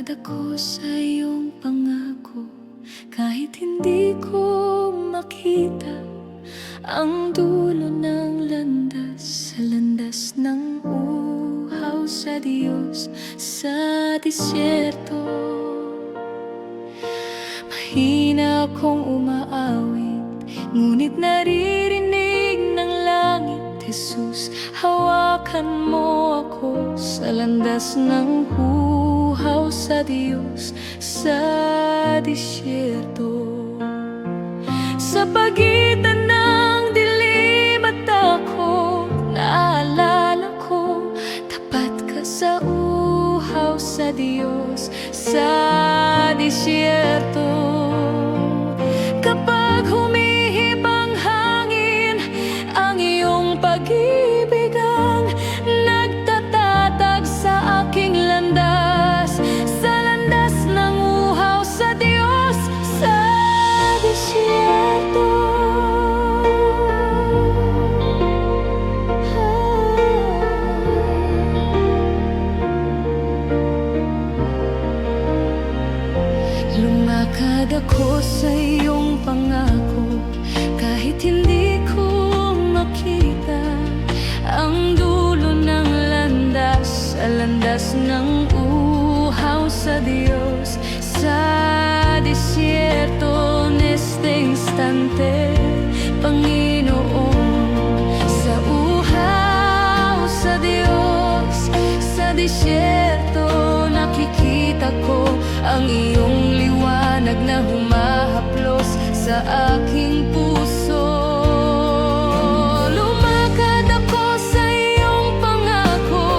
Lumakad ako sa iyong pangako, kahit hindi ko makita ang dulo ng landas. Sa landas ng uhaw sa Diyos sa disyerto. Mahina akong umaawit, ngunit naririnig ng langit, Jesus, hawakan mo ako sa landas ng uhaw sa Diyos sa disyerto. Sa pagitan ng dilim at takot, naalala ko, tapat ka sa uhaw sa Diyos sa disyerto. Kapag humihip ang hangin, ang iyong pag-ibig ang nagtatatag sa aking landas. Sa landas ng uhaw sa Diyos sa disyerto. Lumakad ako sa iyong pangako, kahit hindi ko makita ang dulo ng landas. Sa landas ng uhaw sa Diyos sa disyerto. Neste instante, Panginoon, sa uhaw sa Diyos sa disyerto, nakikita ko ang iyong liwanag na humahaplos sa aking puso. Lumakad ako sa iyong pangako,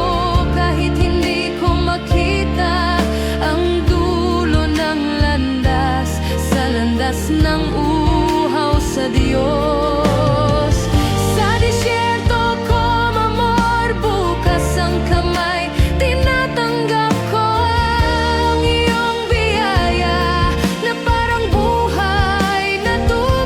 kahit hindi ko makita ang dulo ng landas. Sa landas ng uhaw sa Diyos sa disyerto ko mamorbukas ang kamay. Tinatanggap ko ang iyong biyaya na parang buhay na tubig.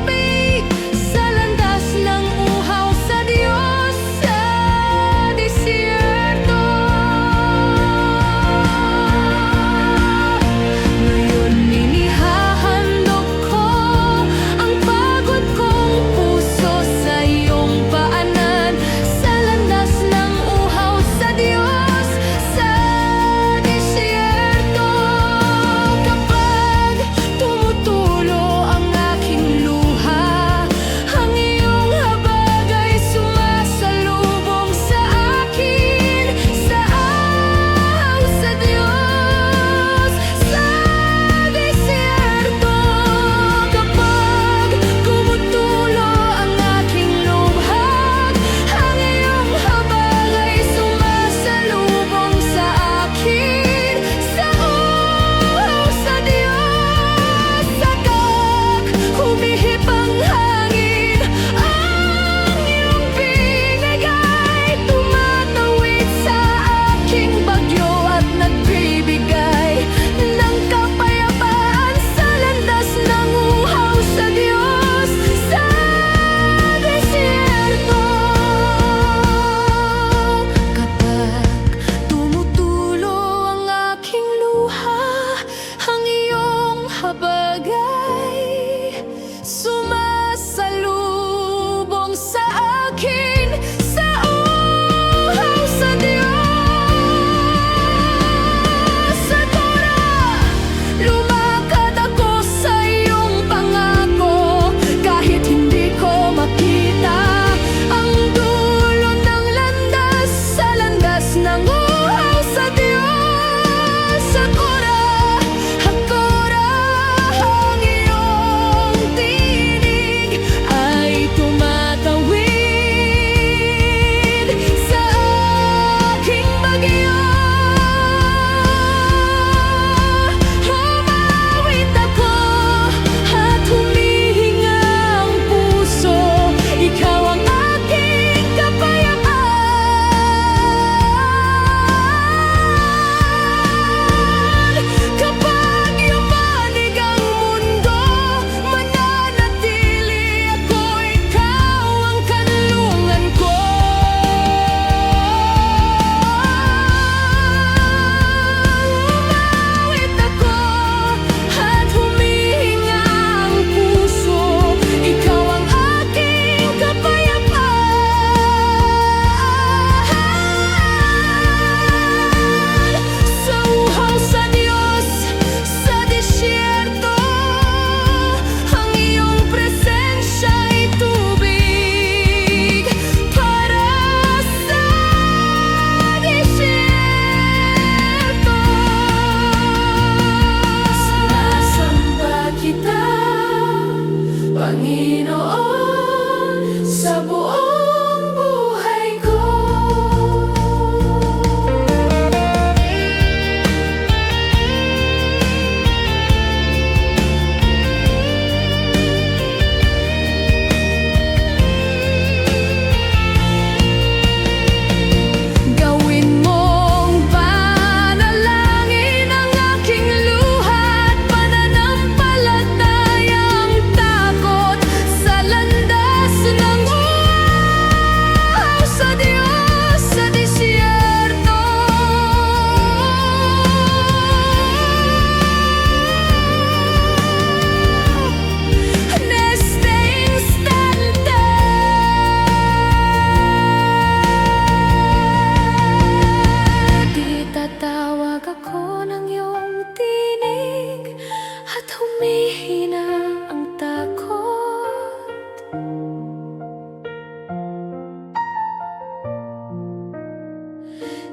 humihina ang takot,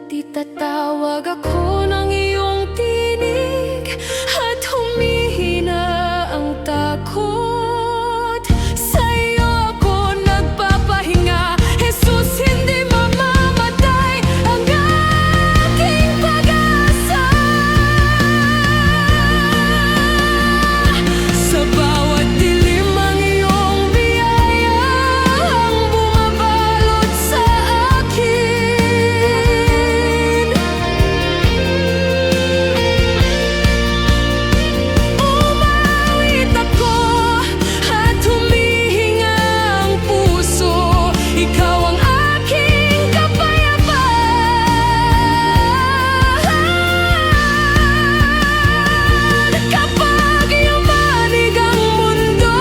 di tatawag ako ng iyong tinig at humihina ang takot. Sa'yo ako nagpapahinga, Jesus, hindi mamamatay ang aking pag-asa. Sa bawat dilim ang iyong biyaya ang bumabalot sa akin. Umawit ako at humihinga ang puso, ikaw ang aking kapayapaan. Kapag yumanig ang mundo,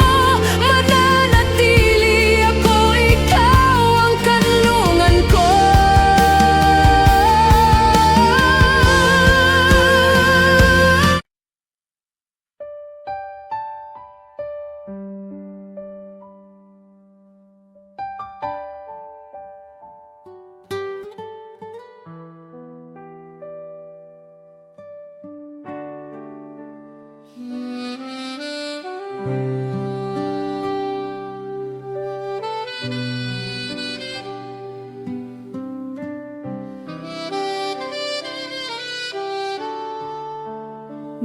mananatili ako, ikaw ang kanlungan ko.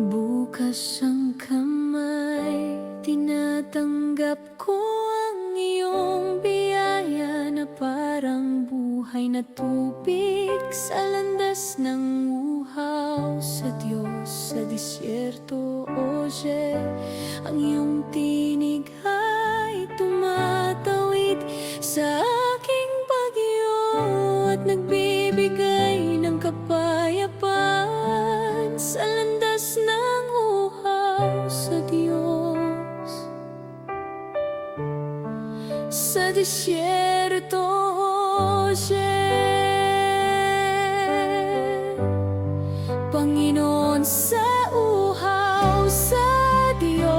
Bukas ang kamay, tinatanggap ko ang iyong biyaya na parang buhay na tubig sa landas ng uhaw. Sa Diyos, sa disyerto, Oye, ang iyong tinig ay tumatawid sa aking bagyo at nagbibigay ng kapayapaan sa landas ng uhaw. Sa Diyos, sa disyerto, Oye, Panginoon, sa uhaw. Sa Diyos,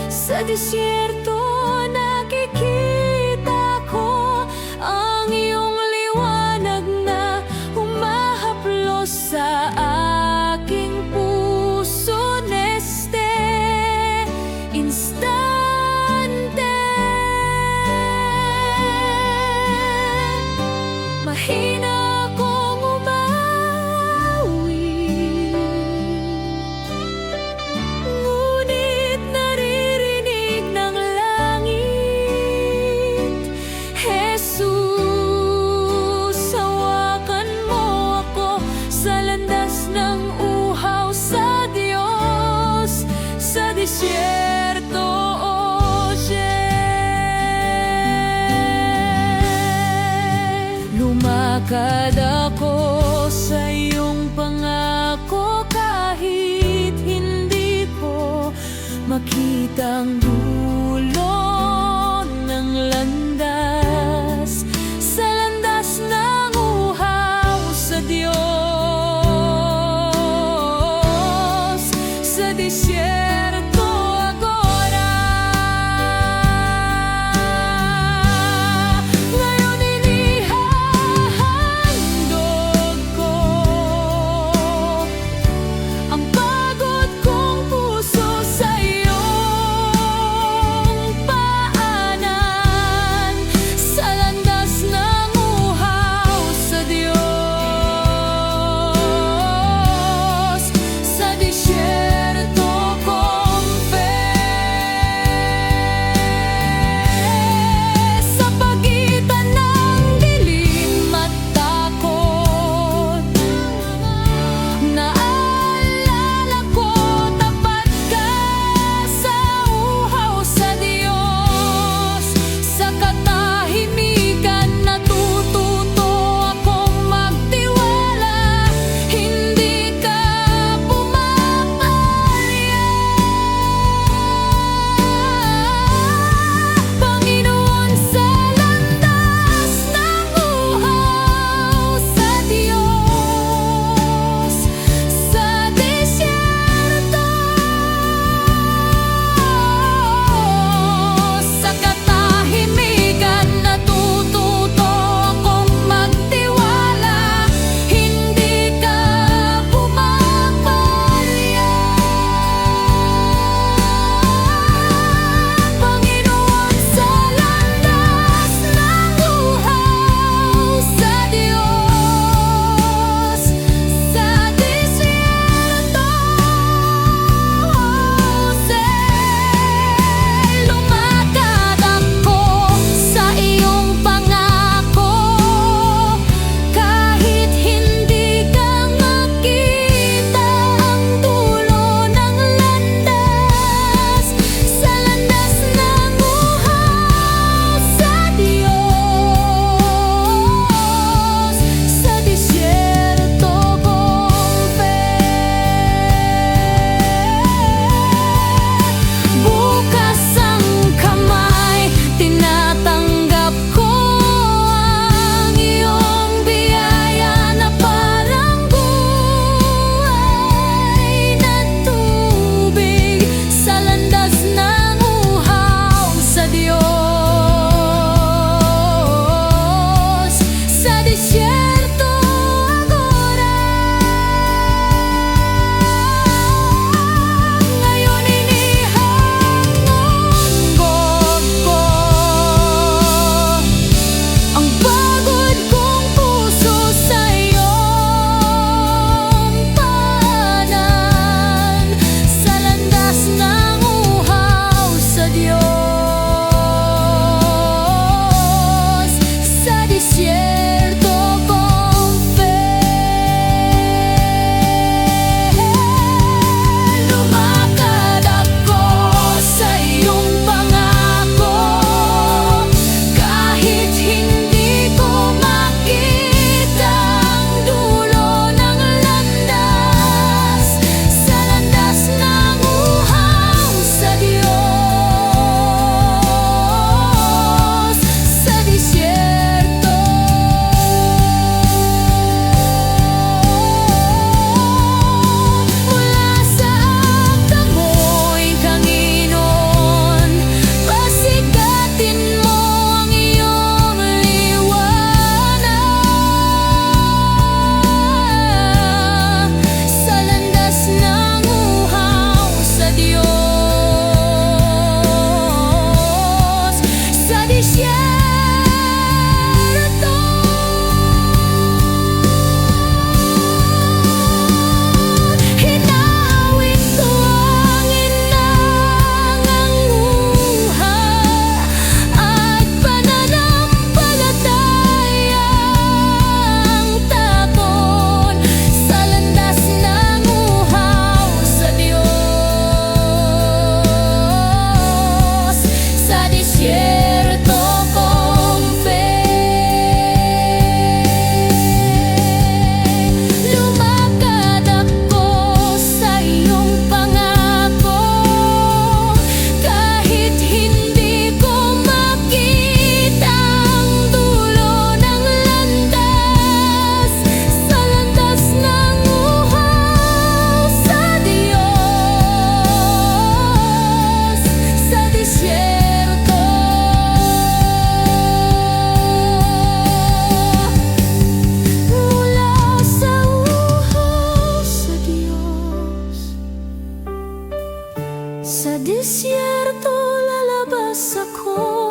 sa disyerto, nakikita ko ang iyong liwanag na humahaplos sa aking puso. Neste instante, mahina akong umawi, ngunit naririnig ng disyerto lalabas ako.